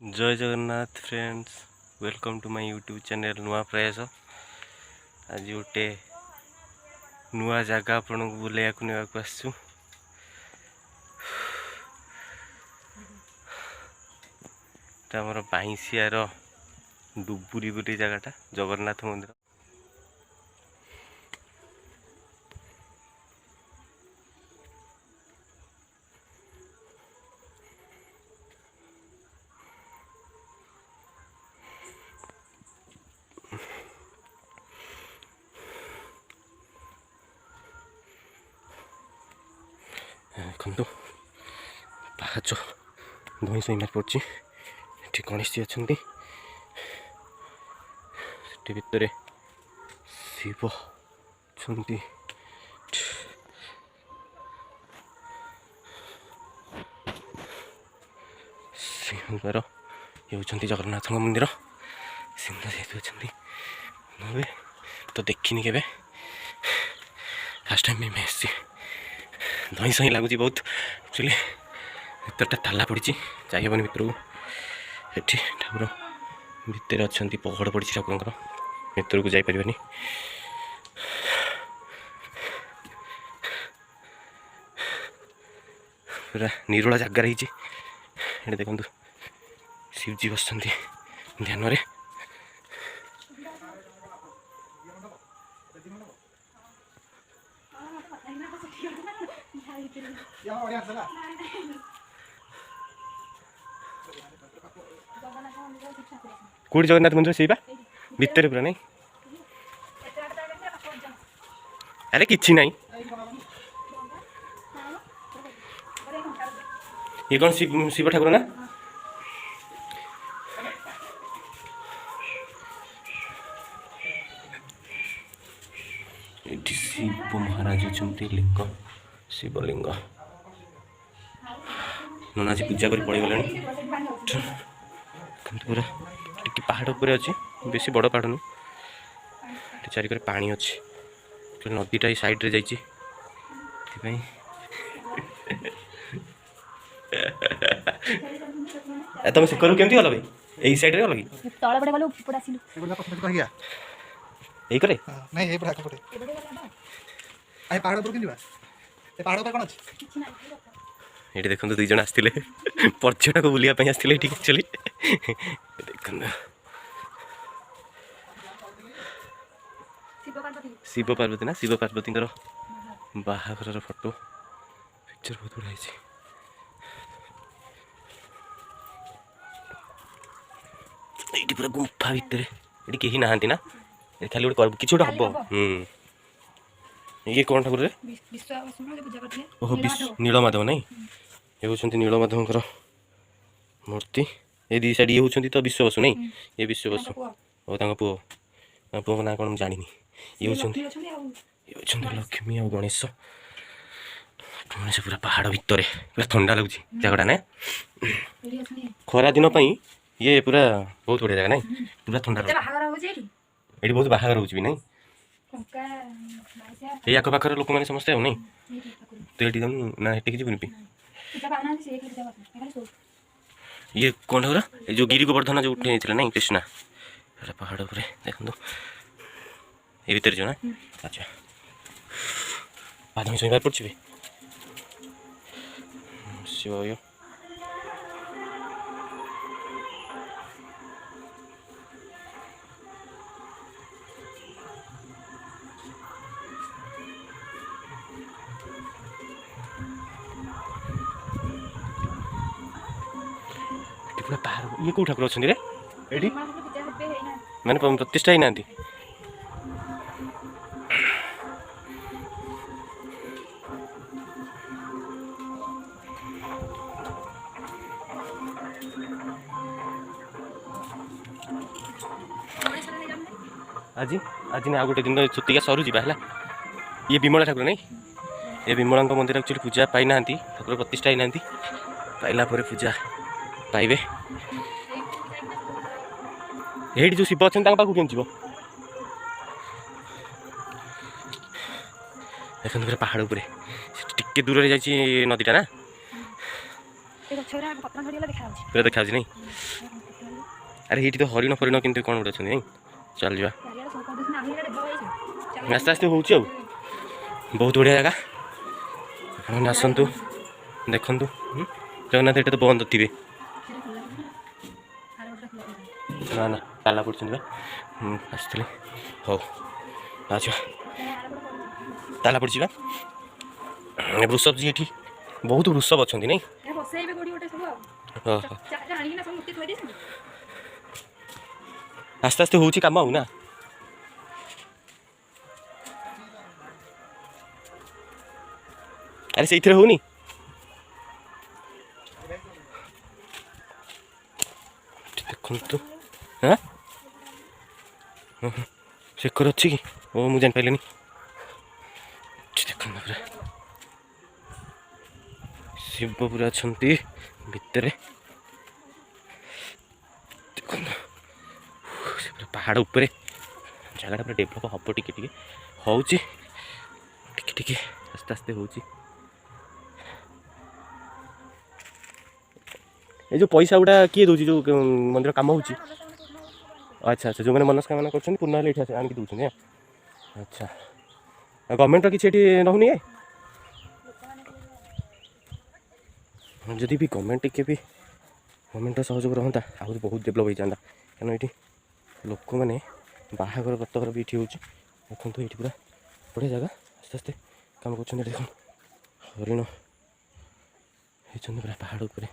जय Jagannath friends, welcome to my YouTube channel Nua Prayas. आज गोटे नुआ जगह आपन को बुलाया नेवाक आसु। आमर बाईसियार डुबुरी बोली जगहटा जगन्नाथ मंदिर। देखो पाहाच धई सही पड़ी गणेश जी अच्छा भितर शिव अच्छा सिंहर ये होती जगन्नाथ मंदिर। सिंह जेहतु अच्छा तो देखनी के फर्स्ट टाइम मैं आसी धई सही लगुच बहुत एक्चुअली भरटा ताला पड़ी जाइबन भर को ये ठाकुर भितर अच्छा पहड़ पड़ी ठाकुर भर को जापर पूरा निरोला जगार ये देखो शिवजी बस ध्यान रे कौटी जगन्नाथ मंदिर से भितर पूरा नहीं अरे किसी ना ये कौन शिव ठाकुर ना ये शिव महाराज अच्छा लिंग शिवलिंग नना आज पूजा कर पड़ गले पूरा टी पहाड़ उपर अच्छी बेसी बड़ पहाड़ नहीं चारिक पानी अच्छी नदीटा साइड रे जाइए तुम शिखर केमती गल भाई यही सैड रे गल कि तळे पडे गलो उपड आसिलु एबडा पछमेट कहिया एई करे नहीं ए पडा पडे आइ पहाड़ ऊपर केंदिबा ए पहाड़ ऊपर कोन अछि किछि ना एठी देखन दुई जण आस्तिले पर्यटक बुलिया पई आस्तिले एठी एक्चुअली देखन शिव पार्वती ना शिव पार्वती बाहाघर फोटो पिक्चर बहुत बड़ा है। ये पूरा गुंफा भितर ये कहीं नहांती ना खाली गोटे कि हम ये कौन ठाकुर रे ओह नीलमाधव नहीं ये होती नीलमाधव मूर्ति ये दी साइड ये होती तो विश्व बसु नहीं ये विश्व बसु और पुओ पुओ ना कौन जानी ये होती लक्ष्मी और गणेश गणेश पूरा पहाड़ भितर पूरा ठंडा लगुच जगटा ना खरा दिन ये पूरा बहुत बढ़िया जगह नहीं पूरा ठंडा ये बहुत बाहर हो नहीं ये आख पाखर लोक मैंने समस्ते हो नहीं तो ये ना हेटिक जीवन ये कौन हो रहा जो गिरी गोवर्धन जो उठे नहीं कृष्णा पहाड़ पर देखो ये भीतर जो ना अच्छा बाद में शुणवार पड़ी शिव पूरा पहाड़ ये कौ ठाकुर अच्छा रे ये मैंने प्रतिष्ठा ही ना आज आज ना गोटे दिन छुट्टिका सरू जा ये विमला ठाकुर नहीं ये विमला मंदिर एक्चुअली पूजा पाई ना ठाकुर प्रतिष्ठा ही ना पाइला पूजा पाइबे ये जो शिव अच्छा पाक केम जीव देखते पूरा पहाड़ उपर टे दूर जा नदीटा ना ପୁରା ଦେଖାଯାଉଛି ନାଇଁ? ଆରେ ଏଇଠି ତ ହରିଣ ଫରିଣ କିନ୍ତୁ କ'ଣ ଗୋଟେ ଅଛନ୍ତି ନାଇଁ? ଚାଲ ଯିବା, ଆସ୍ତେ ଆସ୍ତେ ହେଉଛି ଆଉ। ବହୁତ ବଢ଼ିଆ ଜାଗା, ଆପଣମାନେ ଆସନ୍ତୁ ଦେଖନ୍ତୁ। ଜଗନ୍ନାଥ ଏଇଟା ତ ବନ୍ଦ ଥିବେ, ନା ନା ତାଲା ପଡ଼ିଛନ୍ତି ବା। ଆସିଥିଲି, ହଉ ଆଚ୍ଛା ତାଲା ପଡ଼ିଛି ବା। ବୃଷଭ ଏଠି ବହୁତ ବୃଷଭ ଅଛନ୍ତି ନାଇଁ? ଆସ୍ତେ ଆସ୍ତେ ହେଉଛି କାମ ଆଉ ନା? ଆରେ ସେଇଥିରେ ହଉନି? ଦେଖନ୍ତୁ ହଁ ଶେଖର ଅଛି କି? ଓ ମୁଁ ଜାଣିପାରିଲିନି। ଦେଖନ୍ତୁ ପୁରା ଶିବ ପୁରା ଅଛନ୍ତି ଭିତରେ। ଦେଖନ୍ତୁ ସେ ପୁରା ପାହାଡ଼ ଉପରେ, ଜାଗାଟା ପୁରା ଡେଭଲପ୍ ହେବ ଟିକେ ଟିକେ, ହେଉଛି ଟିକେ ଟିକେ ଆସ୍ତେ ଆସ୍ତେ ହେଉଛି। এই ଯେଉଁ ପଇସା ଗୁଡ଼ା କିଏ ଦେଉଛି ଯେଉଁ ମନ୍ଦିର କାମ ହେଉଛି? ଆଚ୍ଛା ଆଚ୍ଛା, ଯେଉଁମାନେ ମନସ୍କାମନା କରୁଛନ୍ତି ପୂର୍ଣ୍ଣ ହେଲେ ଏଠି ଆଣିକି ଦେଉଛନ୍ତି। ଆଚ୍ଛା, ଆଉ ଗଭର୍ଣ୍ଣମେଣ୍ଟର କିଛି ଏଠି ରହୁନି? ଯଦି ବି ଗଭର୍ଣ୍ଣମେଣ୍ଟ ଟିକେ ବି ଗଭର୍ଣ୍ଣମେଣ୍ଟର ସହଯୋଗ ରହନ୍ତା ଆହୁରି ବହୁତ ଡେଭଲପ୍ ହେଇଯାଆନ୍ତା। କାରଣ ଏଠି ଲୋକମାନେ ବାହାଘର ବ୍ରତଘର ବି ଏଠି ହେଉଛି। ଦେଖନ୍ତୁ ଏଇଠି ପୁରା ବଢ଼ିଆ ଜାଗା, ଆସ୍ତେ ଆସ୍ତେ କାମ କରୁଛନ୍ତି। ଦେଖନ୍ତୁ ହରିଣ ହେଇଛନ୍ତି ପୁରା ପାହାଡ଼ ଉପରେ।